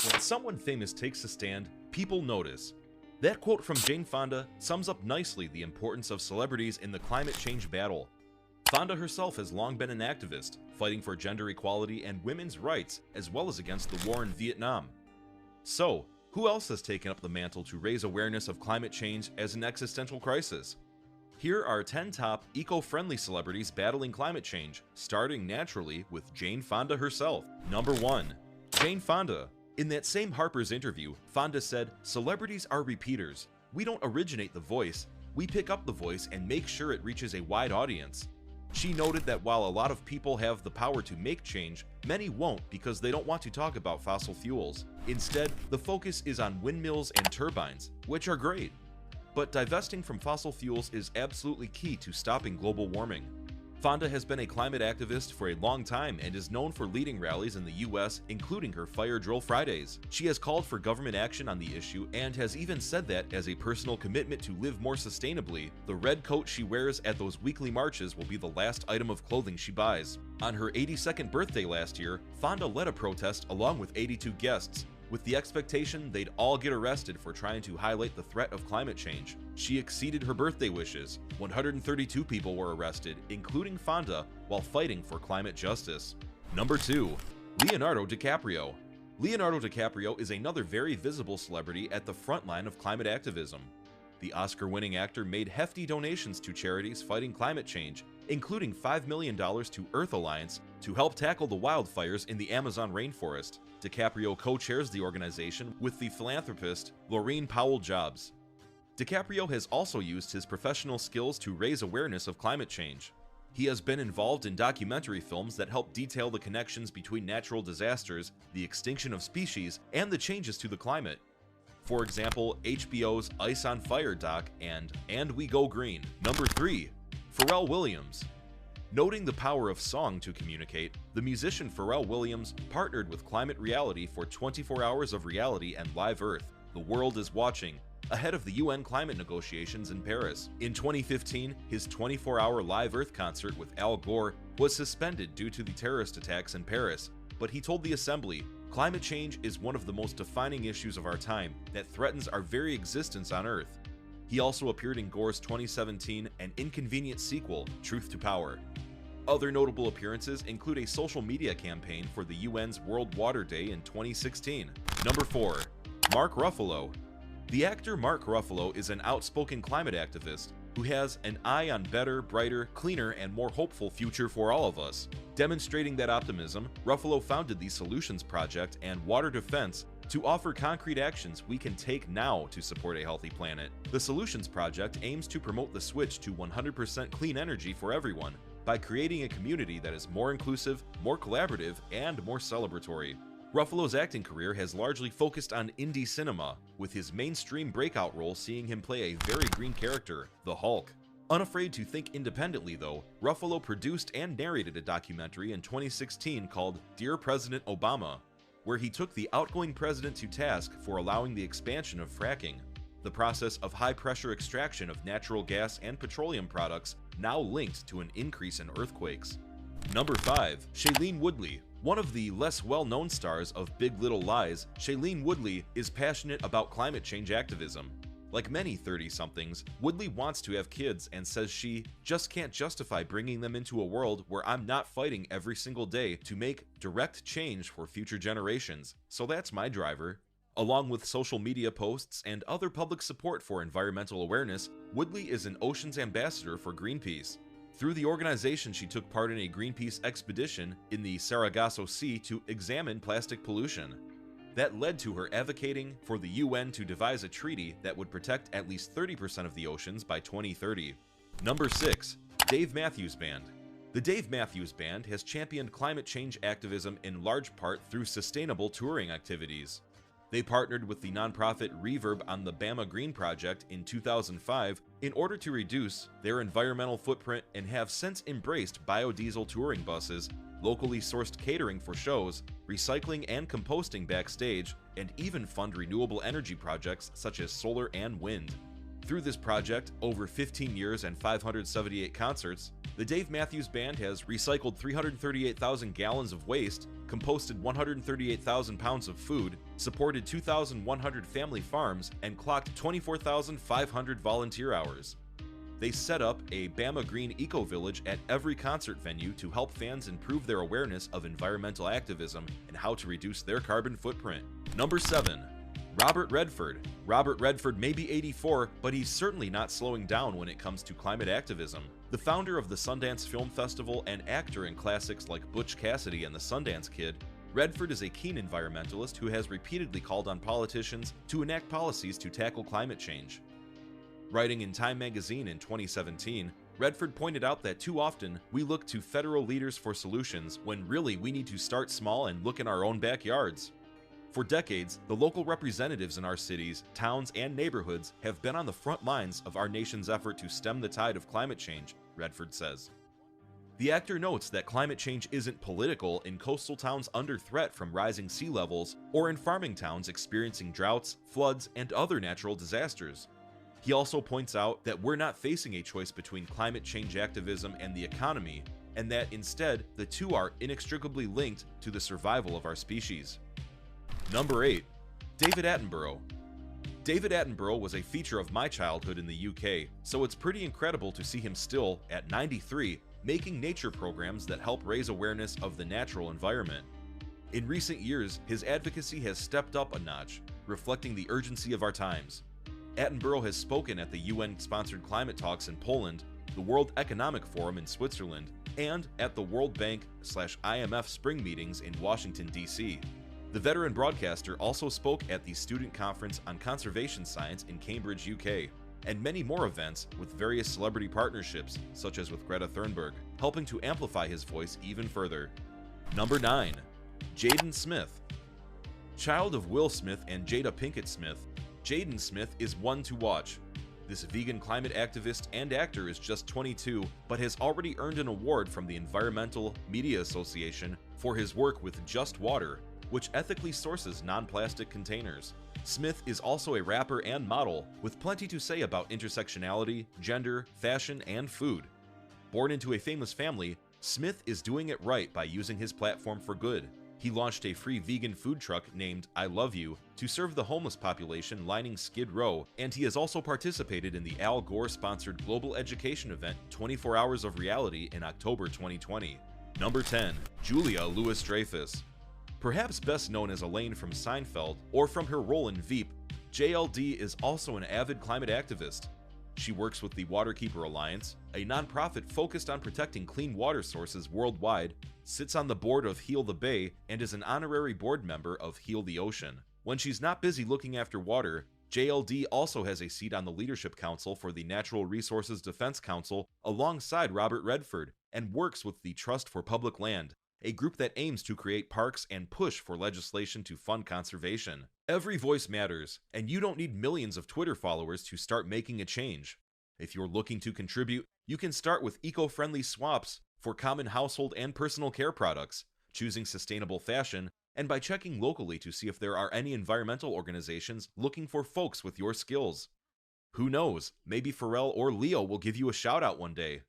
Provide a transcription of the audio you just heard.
When someone famous takes a stand, people notice. That quote from Jane Fonda sums up nicely the importance of celebrities in the climate change battle. Fonda herself has long been an activist, fighting for gender equality and women's rights, as well as against the war in Vietnam. So, who else has taken up the mantle to raise awareness of climate change as an existential crisis? Here are 10 top eco-friendly celebrities battling climate change, starting naturally with Jane Fonda herself. Number 1. Jane Fonda. In that same Harper's interview, Fonda said, "Celebrities are repeaters. We don't originate the voice, we pick up the voice and make sure it reaches a wide audience." She noted that while a lot of people have the power to make change, many won't because they don't want to talk about fossil fuels. Instead, the focus is on windmills and turbines, which are great. But divesting from fossil fuels is absolutely key to stopping global warming. Fonda has been a climate activist for a long time and is known for leading rallies in the US, including her Fire Drill Fridays. She has called for government action on the issue and has even said that, as a personal commitment to live more sustainably, the red coat she wears at those weekly marches will be the last item of clothing she buys. On her 82nd birthday last year, Fonda led a protest along with 82 guests, with the expectation they'd all get arrested for trying to highlight the threat of climate change. She exceeded her birthday wishes. 132 people were arrested, including Fonda, while fighting for climate justice. Number 2. Leonardo DiCaprio. Leonardo DiCaprio is another very visible celebrity at the front line of climate activism. The Oscar-winning actor made hefty donations to charities fighting climate change, including $5 million to Earth Alliance to help tackle the wildfires in the Amazon rainforest. DiCaprio co-chairs the organization with the philanthropist Laurene Powell Jobs. DiCaprio has also used his professional skills to raise awareness of climate change. He has been involved in documentary films that help detail the connections between natural disasters, the extinction of species, and the changes to the climate. For example, HBO's Ice on Fire doc and We Go Green. Number 3. Pharrell Williams. Noting the power of song to communicate, the musician Pharrell Williams partnered with Climate Reality for 24 Hours of Reality and Live Earth, The World is Watching, ahead of the UN climate negotiations in Paris. In 2015, his 24-hour Live Earth concert with Al Gore was suspended due to the terrorist attacks in Paris, but he told the assembly, "Climate change is one of the most defining issues of our time that threatens our very existence on Earth." He also appeared in Gore's 2017 and inconvenient sequel, Truth to Power. Other notable appearances include a social media campaign for the UN's World Water Day in 2016. Number 4. Mark Ruffalo. The actor Mark Ruffalo is an outspoken climate activist who has an eye on better, brighter, cleaner, and more hopeful future for all of us. Demonstrating that optimism, Ruffalo founded the Solutions Project and Water Defense to offer concrete actions we can take now to support a healthy planet. The Solutions Project aims to promote the switch to 100% clean energy for everyone by creating a community that is more inclusive, more collaborative, and more celebratory. Ruffalo's acting career has largely focused on indie cinema, with his mainstream breakout role seeing him play a very green character, the Hulk. Unafraid to think independently though, Ruffalo produced and narrated a documentary in 2016 called Dear President Obama, where he took the outgoing president to task for allowing the expansion of fracking, the process of high-pressure extraction of natural gas and petroleum products now linked to an increase in earthquakes. Number 5. Shailene Woodley. One of the less well-known stars of Big Little Lies, Shailene Woodley is passionate about climate change activism. Like many 30-somethings, Woodley wants to have kids and says she just can't justify bringing them into a world where I'm not fighting every single day to make direct change for future generations, so that's my driver. Along with social media posts and other public support for environmental awareness, Woodley is an Oceans Ambassador for Greenpeace. Through the organization, she took part in a Greenpeace expedition in the Sargasso Sea to examine plastic pollution. That led to her advocating for the UN to devise a treaty that would protect at least 30% of the oceans by 2030. Number 6. Dave Matthews Band. The Dave Matthews Band has championed climate change activism in large part through sustainable touring activities. They partnered with the nonprofit Reverb on the Bama Green Project in 2005 in order to reduce their environmental footprint and have since embraced biodiesel touring buses, locally sourced catering for shows, recycling and composting backstage, and even fund renewable energy projects such as solar and wind. Through this project, over 15 years and 578 concerts, the Dave Matthews Band has recycled 338,000 gallons of waste, composted 138,000 pounds of food, supported 2,100 family farms, and clocked 24,500 volunteer hours. They set up a Bama Green Eco Village at every concert venue to help fans improve their awareness of environmental activism and how to reduce their carbon footprint. Number 7. Robert Redford. Robert Redford may be 84, but he's certainly not slowing down when it comes to climate activism. The founder of the Sundance Film Festival and actor in classics like Butch Cassidy and the Sundance Kid, Redford is a keen environmentalist who has repeatedly called on politicians to enact policies to tackle climate change. Writing in Time magazine in 2017, Redford pointed out that too often we look to federal leaders for solutions when really we need to start small and look in our own backyards. For decades, the local representatives in our cities, towns, and neighborhoods have been on the front lines of our nation's effort to stem the tide of climate change, Redford says. The actor notes that climate change isn't political in coastal towns under threat from rising sea levels or in farming towns experiencing droughts, floods, and other natural disasters. He also points out that we're not facing a choice between climate change activism and the economy, and that instead the two are inextricably linked to the survival of our species. Number 8. David Attenborough. David Attenborough was a feature of my childhood in the UK, so it's pretty incredible to see him still, at 93, making nature programs that help raise awareness of the natural environment. In recent years, his advocacy has stepped up a notch, reflecting the urgency of our times. Attenborough has spoken at the UN-sponsored climate talks in Poland, the World Economic Forum in Switzerland, and at the World Bank/IMF spring meetings in Washington, D.C. The veteran broadcaster also spoke at the Student Conference on Conservation Science in Cambridge, UK, and many more events with various celebrity partnerships, such as with Greta Thunberg, helping to amplify his voice even further. Number 9. Jaden Smith. Child of Will Smith and Jada Pinkett Smith, Jaden Smith is one to watch. This vegan climate activist and actor is just 22, but has already earned an award from the Environmental Media Association for his work with Just Water, which ethically sources non-plastic containers. Smith is also a rapper and model, with plenty to say about intersectionality, gender, fashion, and food. Born into a famous family, Smith is doing it right by using his platform for good. He launched a free vegan food truck named I Love You to serve the homeless population lining Skid Row, and he has also participated in the Al Gore-sponsored global education event 24 Hours of Reality in October 2020. Number 10. Julia Louis-Dreyfus. Perhaps best known as Elaine from Seinfeld or from her role in Veep, JLD is also an avid climate activist. She works with the Waterkeeper Alliance, a nonprofit focused on protecting clean water sources worldwide, sits on the board of Heal the Bay, and is an honorary board member of Heal the Ocean. When she's not busy looking after water, JLD also has a seat on the Leadership Council for the Natural Resources Defense Council alongside Robert Redford, and works with the Trust for Public Land, a group that aims to create parks and push for legislation to fund conservation. Every voice matters, and you don't need millions of Twitter followers to start making a change. If you're looking to contribute, you can start with eco-friendly swaps for common household and personal care products, choosing sustainable fashion, and by checking locally to see if there are any environmental organizations looking for folks with your skills. Who knows, maybe Pharrell or Leo will give you a shout out one day.